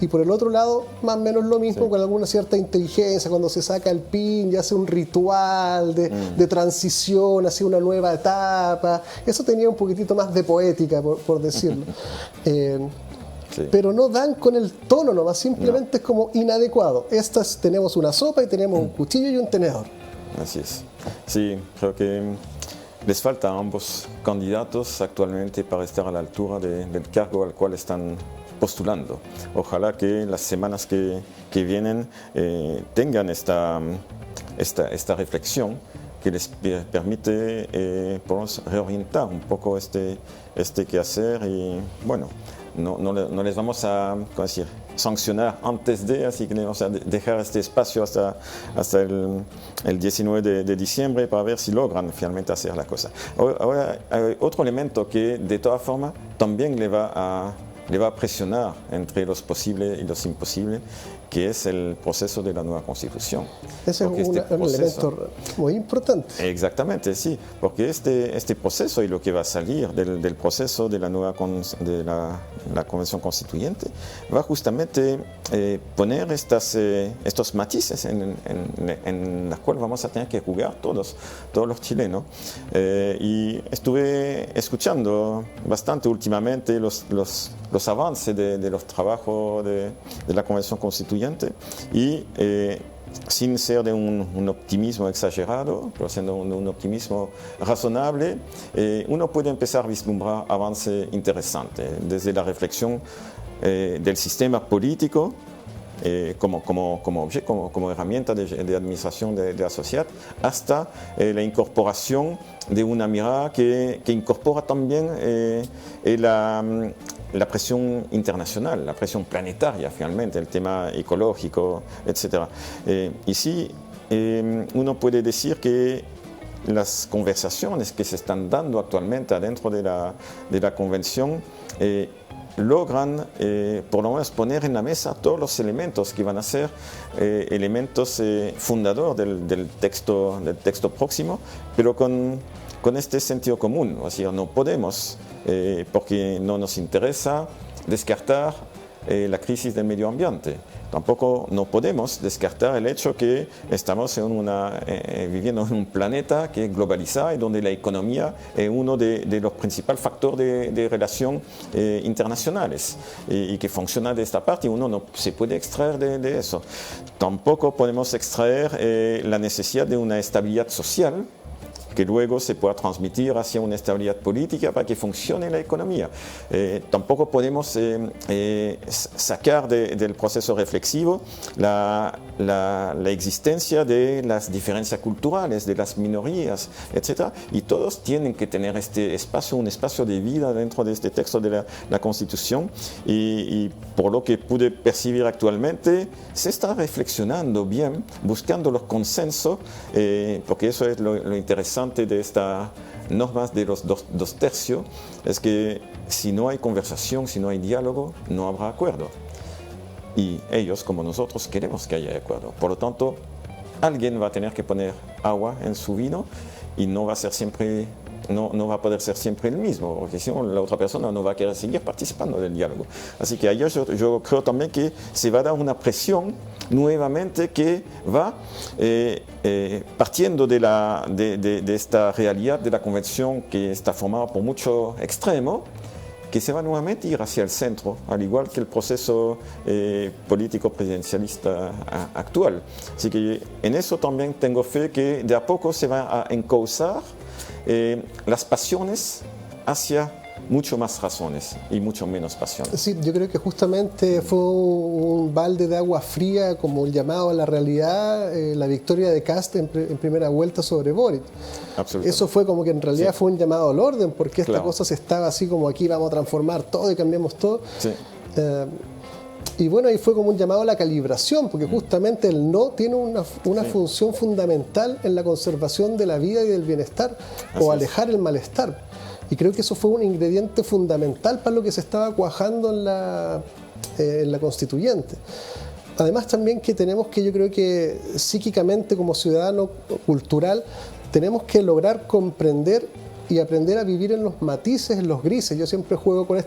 Y por el otro lado, más o menos lo mismo, con alguna cierta inteligencia, cuando se saca el pin y hace un ritual de transición hacia una nueva etapa. Eso tenía un poquitito más de poética, por decirlo. Sí. Pero no dan con el tono nomás, simplemente es como inadecuado. Tenemos una sopa y tenemos un cuchillo y un tenedor. Así es. Sí, creo que les falta a ambos candidatos actualmente para estar a la altura del cargo al cual están postulando. Ojalá que las semanas que vienen tengan esta reflexión que les permite reorientar un poco este quehacer y bueno, no les vamos a sancionar antes de, así que vamos a dejar este espacio hasta el 19 de diciembre para ver si logran finalmente hacer la cosa. Ahora, hay otro elemento que de todas formas también le va a presionar entre los posibles y los imposibles, que es el proceso de la nueva Constitución. Ese es un elemento muy importante. Exactamente, sí, porque este proceso y lo que va a salir del proceso de la nueva la Convención Constituyente va justamente poner estos matices en las cuales vamos a tener que jugar todos los chilenos. Y estuve escuchando bastante últimamente los avances de los trabajos de la Convención Constituyente y sin ser de un optimismo exagerado, pero siendo un optimismo razonable, uno puede empezar a vislumbrar avances interesantes, desde la reflexión del sistema político como herramienta de administración de la sociedad, hasta la incorporación de una mirada que incorpora también la presión internacional, la presión planetaria finalmente, el tema ecológico, etc. Y sí, uno puede decir que las conversaciones que se están dando actualmente adentro de la convención logran por lo menos poner en la mesa todos los elementos que van a ser elementos fundadores del texto próximo, pero con este sentido común. O sea, no podemos, porque no nos interesa, descartar la crisis del medio ambiente. Tampoco no podemos descartar el hecho que estamos viviendo en un planeta que es globalizado y donde la economía es uno de los principales factores de relación internacionales y que funciona de esta parte y uno no se puede extraer de eso. Tampoco podemos extraer la necesidad de una estabilidad social que luego se pueda transmitir hacia una estabilidad política para que funcione la economía. Tampoco podemos sacar del proceso reflexivo la existencia de las diferencias culturales, de las minorías, etc. Y todos tienen que tener este espacio, un espacio de vida dentro de este texto de la Constitución. Y por lo que pude percibir actualmente, se está reflexionando bien, buscando los consensos, porque eso es lo interesante de estas normas de los dos tercios, es que si no hay conversación, si no hay diálogo, no habrá acuerdo. Y ellos, como nosotros, queremos que haya acuerdo. Por lo tanto, alguien va a tener que poner agua en su vino y no va a ser siempre, no va a poder ser siempre el mismo, porque si no, la otra persona no va a querer seguir participando del diálogo. Así que ayer yo creo también que se va a dar una presión nuevamente que va partiendo de esta realidad de la convención que está formada por mucho extremo, que se va nuevamente a ir hacia el centro, al igual que el proceso político presidencialista actual. Así que en eso también tengo fe que de a poco se va a encauzar las pasiones hacia mucho más razones y mucho menos pasiones. Sí, yo creo que justamente fue un balde de agua fría, como el llamado a la realidad, la victoria de Kast en primera vuelta sobre Boric. Eso fue como que en realidad fue un llamado al orden, porque esta cosa se estaba así como aquí vamos a transformar todo y cambiamos todo. Sí. Y bueno, ahí fue como un llamado a la calibración, porque justamente el no tiene una función fundamental en la conservación de la vida y del bienestar, o alejar el malestar. Y creo que eso fue un ingrediente fundamental para lo que se estaba cuajando en la constituyente. Además también que tenemos que, yo creo que psíquicamente como ciudadano cultural, tenemos que lograr comprender y aprender a vivir en los matices, en los grises. Yo siempre juego con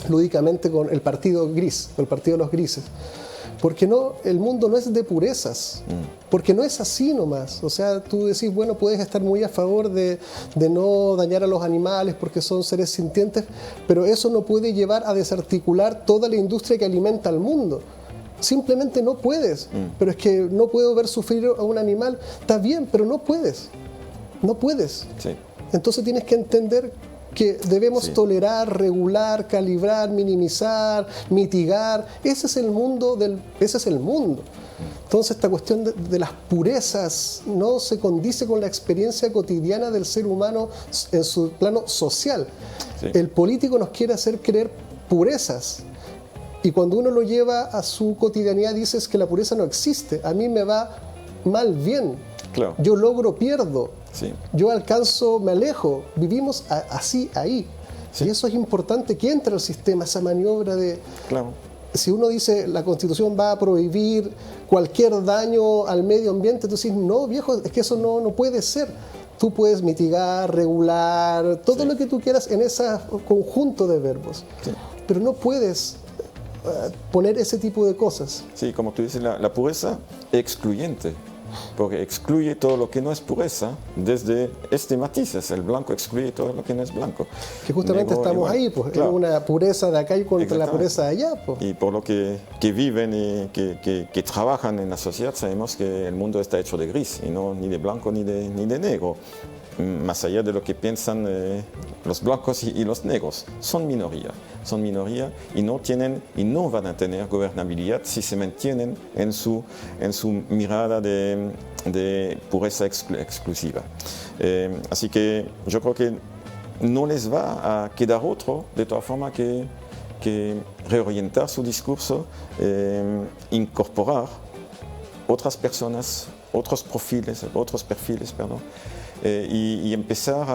lúdicamente con el partido gris, con el partido de los grises. Porque el mundo no es de purezas, porque no es así nomás. O sea, tú decís, bueno, puedes estar muy a favor de no dañar a los animales porque son seres sintientes, pero eso no puede llevar a desarticular toda la industria que alimenta al mundo. Simplemente no puedes. Pero es que no puedo ver sufrir a un animal. Está bien, pero no puedes. No puedes. Sí. Entonces tienes que entender que debemos tolerar, regular, calibrar, minimizar, mitigar. Ese es el mundo. Entonces esta cuestión de las purezas no se condice con la experiencia cotidiana del ser humano en su plano social. Sí. El político nos quiere hacer creer purezas. Y cuando uno lo lleva a su cotidianidad dices que la pureza no existe. A mí me va mal, bien. Claro. Yo logro, pierdo. Sí. Yo alcanzo, me alejo. Vivimos así, ahí. Sí. Y eso es importante que entre al sistema, esa maniobra de... Claro. Si uno dice la Constitución va a prohibir cualquier daño al medio ambiente, tú dices, no, viejo, es que eso no puede ser. Tú puedes mitigar, regular, todo lo que tú quieras en ese conjunto de verbos. Sí. Pero no puedes poner ese tipo de cosas. Sí, como tú dices, la pureza es excluyente. Porque excluye todo lo que no es pureza desde este matices. El blanco excluye todo lo que no es blanco. Que justamente estamos ahí, pues, claro. Es una pureza de acá y contra la pureza de allá. Pues. Y por lo que viven y que trabajan en la sociedad, sabemos que el mundo está hecho de gris, y no ni de blanco ni de negro. Más allá de lo que piensan los blancos y los negros. Son minoría y no van a tener gobernabilidad si se mantienen en su mirada de pureza exclusiva. Así que yo creo que no les va a quedar otro, de todas formas, que reorientar su discurso, incorporar otras personas, otros perfiles, y empezar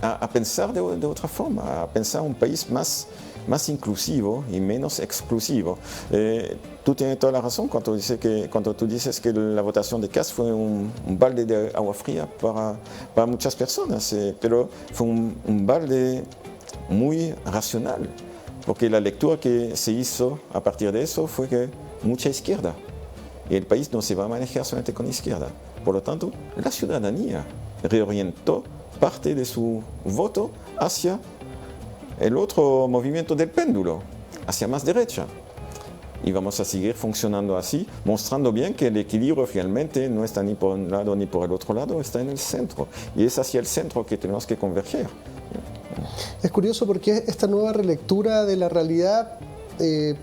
a pensar de otra forma, a pensar un país más inclusivo y menos exclusivo. Tú tienes toda la razón cuando tú dices que la votación de Kast fue un balde de agua fría para muchas personas, pero fue un balde muy racional, porque la lectura que se hizo a partir de eso fue que mucha izquierda, y el país no se va a manejar solamente con izquierda. Por lo tanto, la ciudadanía reorientó parte de su voto hacia el otro movimiento del péndulo, hacia más derecha. y vamos a seguir funcionando así, mostrando bien que el equilibrio finalmente no está ni por un lado ni por el otro lado, está en el centro. Y es hacia el centro que tenemos que converger. Es curioso porque esta nueva relectura de la realidad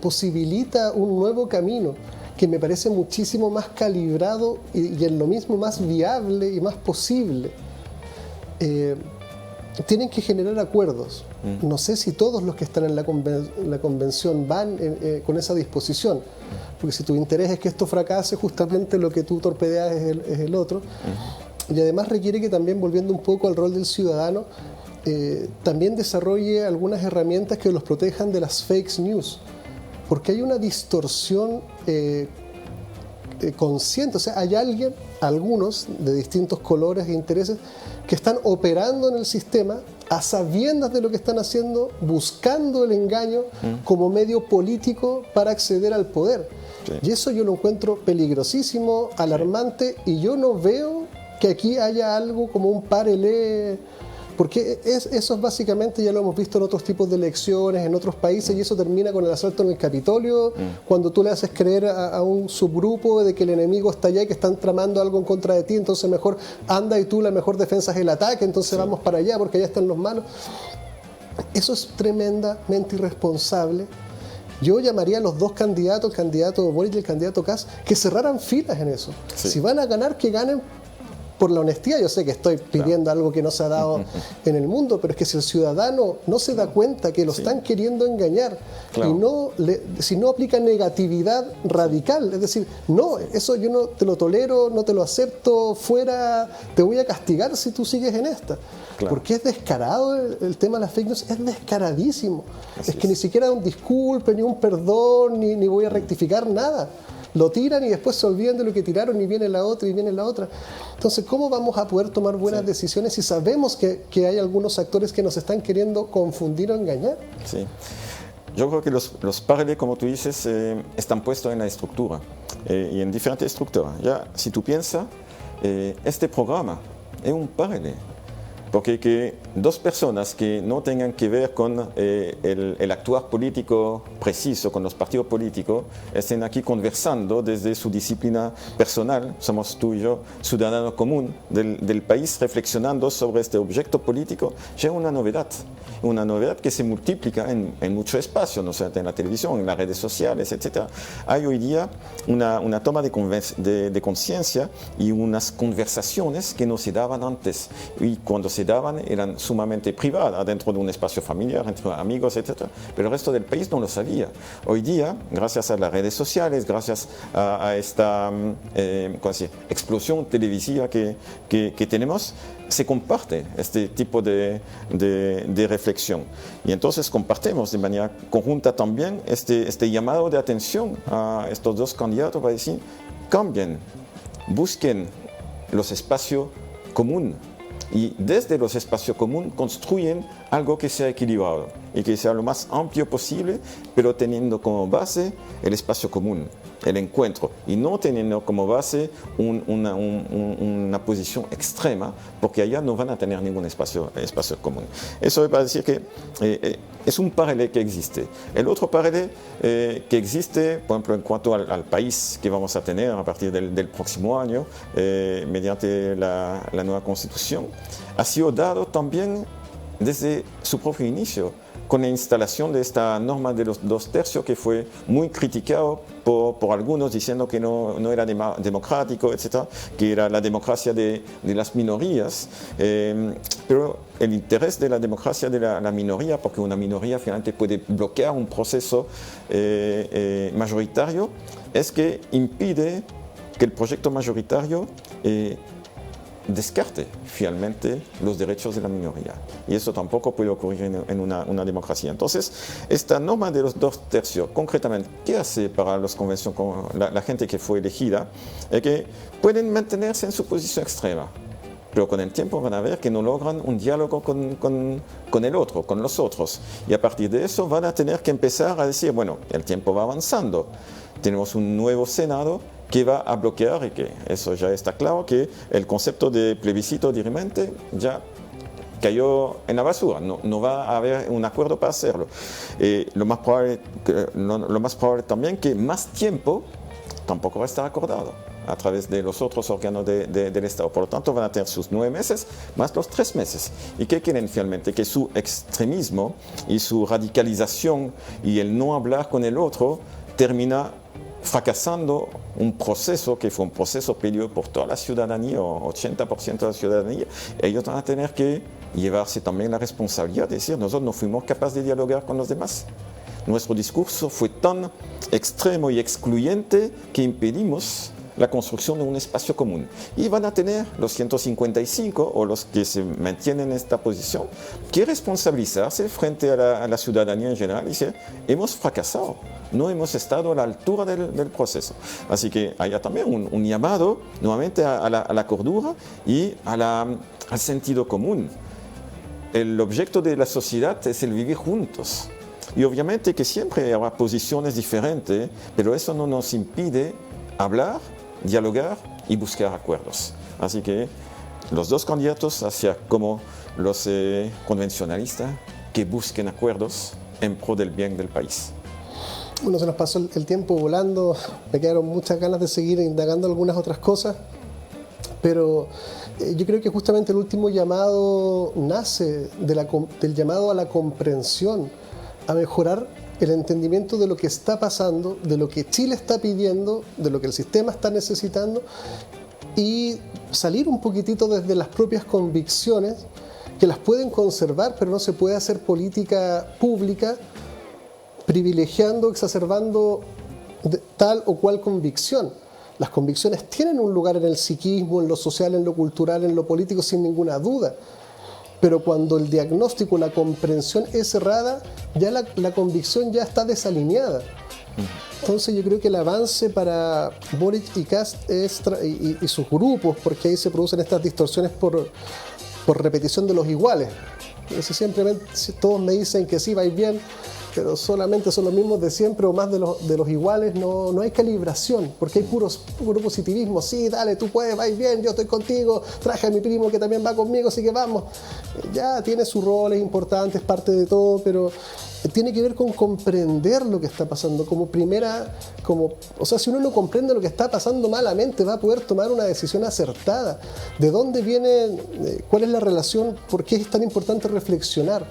posibilita un nuevo camino que me parece muchísimo más calibrado y en lo mismo más viable y más posible. Tienen que generar acuerdos. No sé si todos los que están en la convención van con esa disposición, porque si tu interés es que esto fracase, justamente lo que tú torpedeas es el otro. Y además requiere que también, volviendo un poco al rol del ciudadano, también desarrolle algunas herramientas que los protejan de las fake news, porque hay una distorsión consciente. O sea, hay algunos de distintos colores e intereses que están operando en el sistema a sabiendas de lo que están haciendo, buscando el engaño como medio político para acceder al poder. Sí. Y eso yo lo encuentro peligrosísimo, alarmante, y yo no veo que aquí haya algo como un parelé, porque eso es básicamente, ya lo hemos visto en otros tipos de elecciones, en otros países, y eso termina con el asalto en el Capitolio, cuando tú le haces creer a un subgrupo de que el enemigo está allá y que están tramando algo en contra de ti, entonces mejor anda y tú, la mejor defensa es el ataque, entonces vamos para allá porque allá están los malos. Eso es tremendamente irresponsable. Yo llamaría a los dos candidatos, el candidato Boric y el candidato Kast, que cerraran filas en eso. Sí. Si van a ganar, que ganen por la honestidad. Yo sé que estoy pidiendo algo que no se ha dado en el mundo, pero es que si el ciudadano no se da cuenta que lo están queriendo engañar y si no aplica negatividad radical, es decir, no, eso yo no te lo tolero, no te lo acepto, fuera, te voy a castigar si tú sigues en esta. Porque es descarado el tema de las fake news, es descaradísimo. Es que ni siquiera un disculpe, ni un perdón, ni voy a rectificar nada. Lo tiran y después se olvidan de lo que tiraron y viene la otra y viene la otra. Entonces, ¿cómo vamos a poder tomar buenas decisiones si sabemos que hay algunos actores que nos están queriendo confundir o engañar? Sí. Yo creo que los paralelos, como tú dices, están puestos en la estructura y en diferentes estructuras. Ya, si tú piensas, este programa es un paralelo. Porque que dos personas que no tengan que ver con el actuar político preciso, con los partidos políticos, estén aquí conversando desde su disciplina personal, somos tú y yo, ciudadano común del país, reflexionando sobre este objeto político, ya es una novedad que se multiplica en mucho espacio, ¿no? En la televisión, en las redes sociales, etc. Hay hoy día una toma de conciencia y unas conversaciones que no se daban antes. Y cuando se daban eran sumamente privadas, dentro de un espacio familiar, entre amigos, etc. Pero el resto del país no lo sabía. Hoy día, gracias a las redes sociales, gracias a esta explosión televisiva que tenemos, se comparte este tipo de reflexión. Y entonces compartimos de manera conjunta también este llamado de atención a estos dos candidatos para decir, cambien, busquen los espacios comunes. Y desde los espacios comunes construyen algo que sea equilibrado y que sea lo más amplio posible, pero teniendo como base el espacio común, el encuentro, y no teniendo como base una posición extrema, porque allá no van a tener ningún espacio común. Eso va a decir que es un paralelo que existe. El otro paralelo que existe, por ejemplo, en cuanto al país que vamos a tener a partir del próximo año, mediante la nueva Constitución, ha sido dado también desde su propio inicio, con la instalación de esta norma de los 2/3 que fue muy criticado por algunos diciendo que no era democrático, etc., que era la democracia de las minorías, pero el interés de la democracia de la minoría, porque una minoría finalmente puede bloquear un proceso mayoritario, es que impide que el proyecto mayoritario descarte finalmente los derechos de la minoría. Y eso tampoco puede ocurrir en una democracia. Entonces, esta norma de los 2/3, concretamente, ¿qué hace para la gente que fue elegida? Es que pueden mantenerse en su posición extrema, pero con el tiempo van a ver que no logran un diálogo con el otro, con los otros. Y a partir de eso van a tener que empezar a decir, bueno, el tiempo va avanzando, tenemos un nuevo Senado que va a bloquear, y que eso ya está claro, que el concepto de plebiscito dirimente ya cayó en la basura, no va a haber un acuerdo para hacerlo. Lo más probable también que más tiempo tampoco va a estar acordado a través de los otros órganos del Estado. Por lo tanto, van a tener sus 9 meses más los 3 meses. ¿Y qué quieren finalmente? Que su extremismo y su radicalización y el no hablar con el otro termina fracasando un proceso que fue un proceso pedido por toda la ciudadanía, o 80% de la ciudadanía. Ellos van a tener que llevarse también la responsabilidad de decir, nosotros no fuimos capaces de dialogar con los demás. Nuestro discurso fue tan extremo y excluyente que impedimos la construcción de un espacio común. Y van a tener los 155 o los que se mantienen en esta posición que responsabilizarse frente a la ciudadanía en general y decir, hemos fracasado, no hemos estado a la altura del proceso. Así que haya también un llamado nuevamente a la cordura y al sentido común. El objeto de la sociedad es el vivir juntos. Y obviamente que siempre habrá posiciones diferentes, pero eso no nos impide hablar, dialogar y buscar acuerdos. Así que los dos candidatos hacia como los convencionalistas que busquen acuerdos en pro del bien del país. Bueno, se nos pasó el tiempo volando, me quedaron muchas ganas de seguir indagando algunas otras cosas, pero yo creo que justamente el último llamado nace del llamado a la comprensión, a mejorar el entendimiento de lo que está pasando, de lo que Chile está pidiendo, de lo que el sistema está necesitando y salir un poquitito desde las propias convicciones que las pueden conservar, pero no se puede hacer política pública privilegiando, exacerbando tal o cual convicción. Las convicciones tienen un lugar en el psiquismo, en lo social, en lo cultural, en lo político, sin ninguna duda. Pero cuando el diagnóstico, la comprensión es errada, ya la convicción ya está desalineada. Entonces yo creo que el avance para Boric y Kast y sus grupos, porque ahí se producen estas distorsiones por repetición de los iguales. Simplemente todos me dicen que sí, vais bien, pero solamente son los mismos de siempre o más de los iguales, no hay calibración, porque hay puro positivismo. Sí, dale, tú puedes, vais bien, yo estoy contigo, traje a mi primo que también va conmigo, así que vamos. Ya tiene su rol, es importante, es parte de todo, pero tiene que ver con comprender lo que está pasando. O sea, si uno no comprende lo que está pasando malamente, va a poder tomar una decisión acertada. ¿De dónde viene? ¿Cuál es la relación? ¿Por qué es tan importante reflexionar?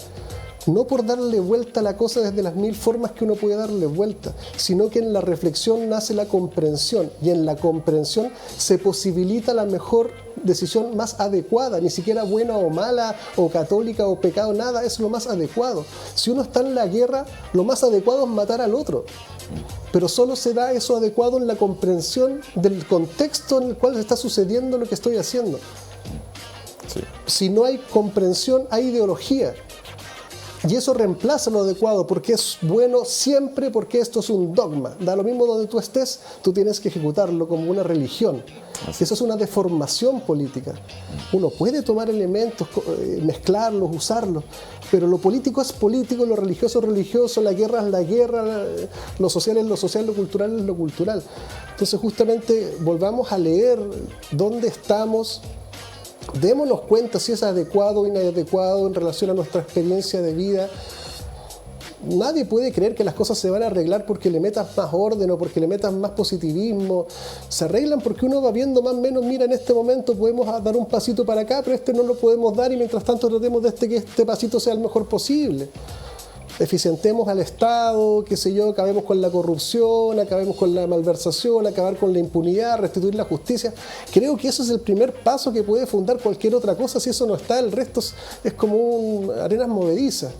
No por darle vuelta a la cosa desde las 1000 formas que uno puede darle vuelta, sino que en la reflexión nace la comprensión y en la comprensión se posibilita la mejor decisión más adecuada, ni siquiera buena o mala o católica o pecado, nada, es lo más adecuado. Si uno está en la guerra, lo más adecuado es matar al otro, pero solo se da eso adecuado en la comprensión del contexto en el cual está sucediendo lo que estoy haciendo. Sí. Si no hay comprensión, hay ideología. Y eso reemplaza lo adecuado, porque es bueno siempre, porque esto es un dogma. Da lo mismo donde tú estés, tú tienes que ejecutarlo como una religión. Eso es una deformación política. Uno puede tomar elementos, mezclarlos, usarlos, pero lo político es político, lo religioso es religioso, la guerra es la guerra, lo social es lo social, lo cultural es lo cultural. Entonces justamente volvamos a leer dónde estamos. Démonos cuenta si es adecuado o inadecuado en relación a nuestra experiencia de vida. Nadie puede creer que las cosas se van a arreglar porque le metas más orden o porque le metas más positivismo. Se arreglan porque uno va viendo más o menos, mira, en este momento podemos dar un pasito para acá, pero este no lo podemos dar y mientras tanto tratemos de que este pasito sea el mejor posible. Eficientemos al Estado, qué sé yo, acabemos con la corrupción, acabemos con la malversación, acabar con la impunidad, restituir la justicia. Creo que eso es el primer paso que puede fundar cualquier otra cosa. Si eso no está, el resto es como arenas movedizas.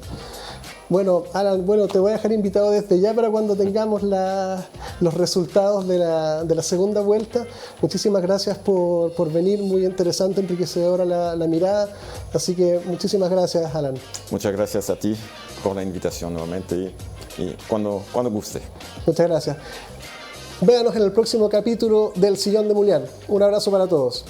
Bueno, Alan, te voy a dejar invitado desde ya para cuando tengamos los resultados de la segunda vuelta. Muchísimas gracias por venir, muy interesante, enriquecedora la mirada. Así que muchísimas gracias, Alan. Muchas gracias a ti por la invitación nuevamente y cuando guste. Muchas gracias. Véanos en el próximo capítulo del Sillón de Mulián. Un abrazo para todos.